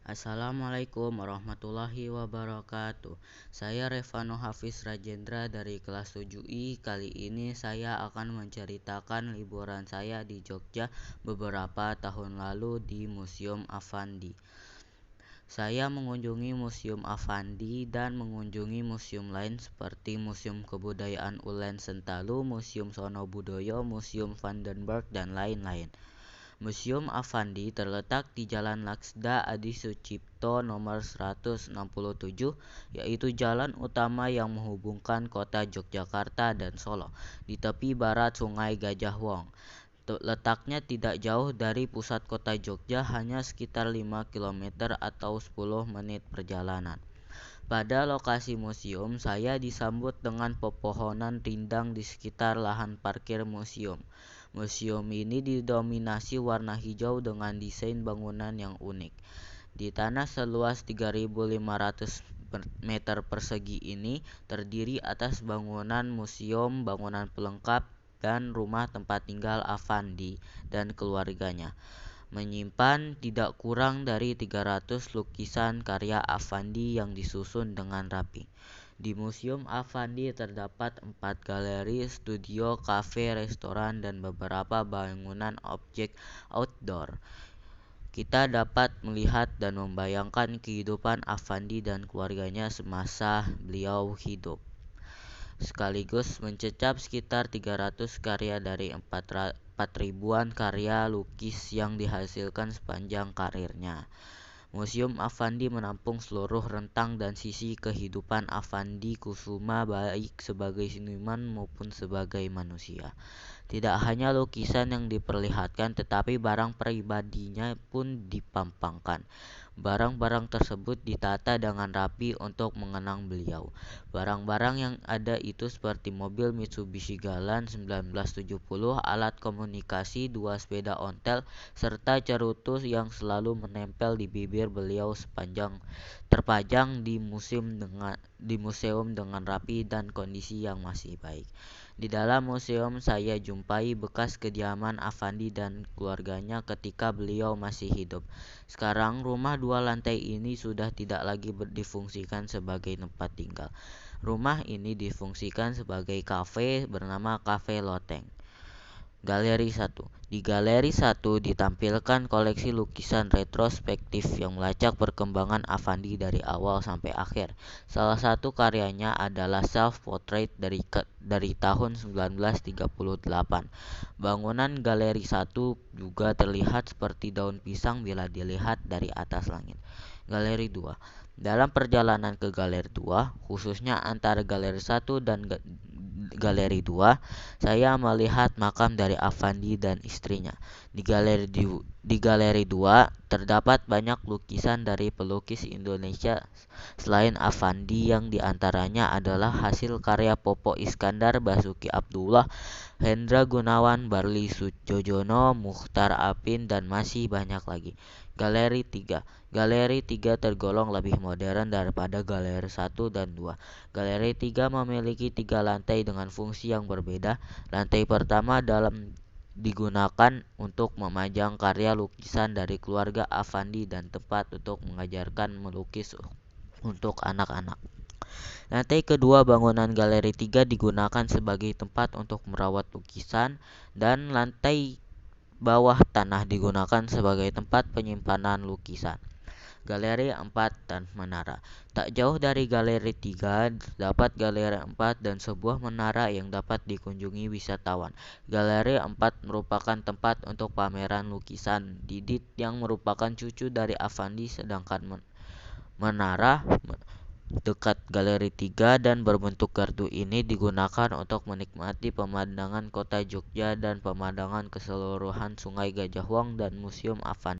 Assalamualaikum warahmatullahi wabarakatuh. Saya Revano Hafiz Rajendra dari kelas 7I. Kali ini saya akan menceritakan liburan saya di Jogja beberapa tahun lalu di Museum Affandi. Saya mengunjungi Museum Affandi dan mengunjungi museum lain seperti Museum Kebudayaan Ulen Sentalu, Museum Sonobudoyo, Museum Vandenberg, dan lain-lain. Museum Affandi terletak di Jalan Laksda Adi Sucipto nomor 167, yaitu jalan utama yang menghubungkan kota Yogyakarta dan Solo, di tepi barat Sungai Gajah Wong. Letaknya tidak jauh dari pusat kota Jogja, hanya sekitar 5 km atau 10 menit perjalanan. Pada lokasi museum, saya disambut dengan pepohonan rindang di sekitar lahan parkir museum. Museum ini didominasi warna hijau dengan desain bangunan yang unik. Di tanah seluas 3.500 meter persegi ini terdiri atas bangunan museum, bangunan pelengkap, dan rumah tempat tinggal Affandi dan keluarganya. Menyimpan tidak kurang dari 300 lukisan karya Affandi yang disusun dengan rapi. Di Museum Affandi terdapat 4 galeri, studio, kafe, restoran, dan beberapa bangunan objek outdoor. Kita dapat melihat dan membayangkan kehidupan Affandi dan keluarganya semasa beliau hidup, sekaligus mencecap sekitar 300 karya dari 4.000-an karya lukis yang dihasilkan sepanjang karirnya. Museum Affandi menampung seluruh rentang dan sisi kehidupan Affandi Kusuma, baik sebagai seniman maupun sebagai manusia. Tidak hanya lukisan yang diperlihatkan, tetapi barang pribadinya pun dipampangkan. Barang-barang tersebut ditata dengan rapi untuk mengenang beliau. Barang-barang yang ada itu seperti mobil Mitsubishi Galant 1970, alat komunikasi, 2 sepeda ontel, serta cerutu yang selalu menempel di bibir beliau terpajang di museum dengan rapi dan kondisi yang masih baik. Di dalam museum saya jumpai bekas kediaman Affandi dan keluarganya ketika beliau masih hidup. Sekarang rumah 2 lantai ini sudah tidak lagi difungsikan sebagai tempat tinggal. Rumah ini difungsikan sebagai kafe bernama Cafe Loteng. Galeri 1. Di Galeri 1 ditampilkan koleksi lukisan retrospektif yang melacak perkembangan Affandi dari awal sampai akhir. Salah satu karyanya adalah self-portrait dari tahun 1938. Bangunan Galeri 1 juga terlihat seperti daun pisang bila dilihat dari atas langit. Galeri 2. Dalam perjalanan ke Galeri 2, khususnya antara Galeri 1 dan Galeri 2, saya melihat makam dari Affandi dan istrinya. Di Galeri 2 terdapat banyak lukisan dari pelukis Indonesia selain Affandi, yang diantaranya adalah hasil karya Popo Iskandar, Basuki Abdullah, Hendra Gunawan, Barli Sudjojono, Muchtar Appin, dan masih banyak lagi. Galeri 3. Galeri 3 tergolong lebih modern daripada Galeri 1 dan 2. Galeri 3 memiliki 3 lantai dengan fungsi yang berbeda. Lantai pertama digunakan untuk memajang karya lukisan dari keluarga Affandi dan tempat untuk mengajarkan melukis untuk anak-anak. Lantai kedua bangunan Galeri 3 digunakan sebagai tempat untuk merawat lukisan, dan lantai bawah tanah digunakan sebagai tempat penyimpanan lukisan. Galeri 4 dan menara. Tak jauh dari Galeri 3 terdapat Galeri 4 dan sebuah menara yang dapat dikunjungi wisatawan. Galeri 4 merupakan tempat untuk pameran lukisan Didit yang merupakan cucu dari Affandi, sedangkan menara dekat Galeri 3 dan berbentuk gardu ini digunakan untuk menikmati pemandangan kota Jogja dan pemandangan keseluruhan Sungai Gajah Wong dan Museum Affandi.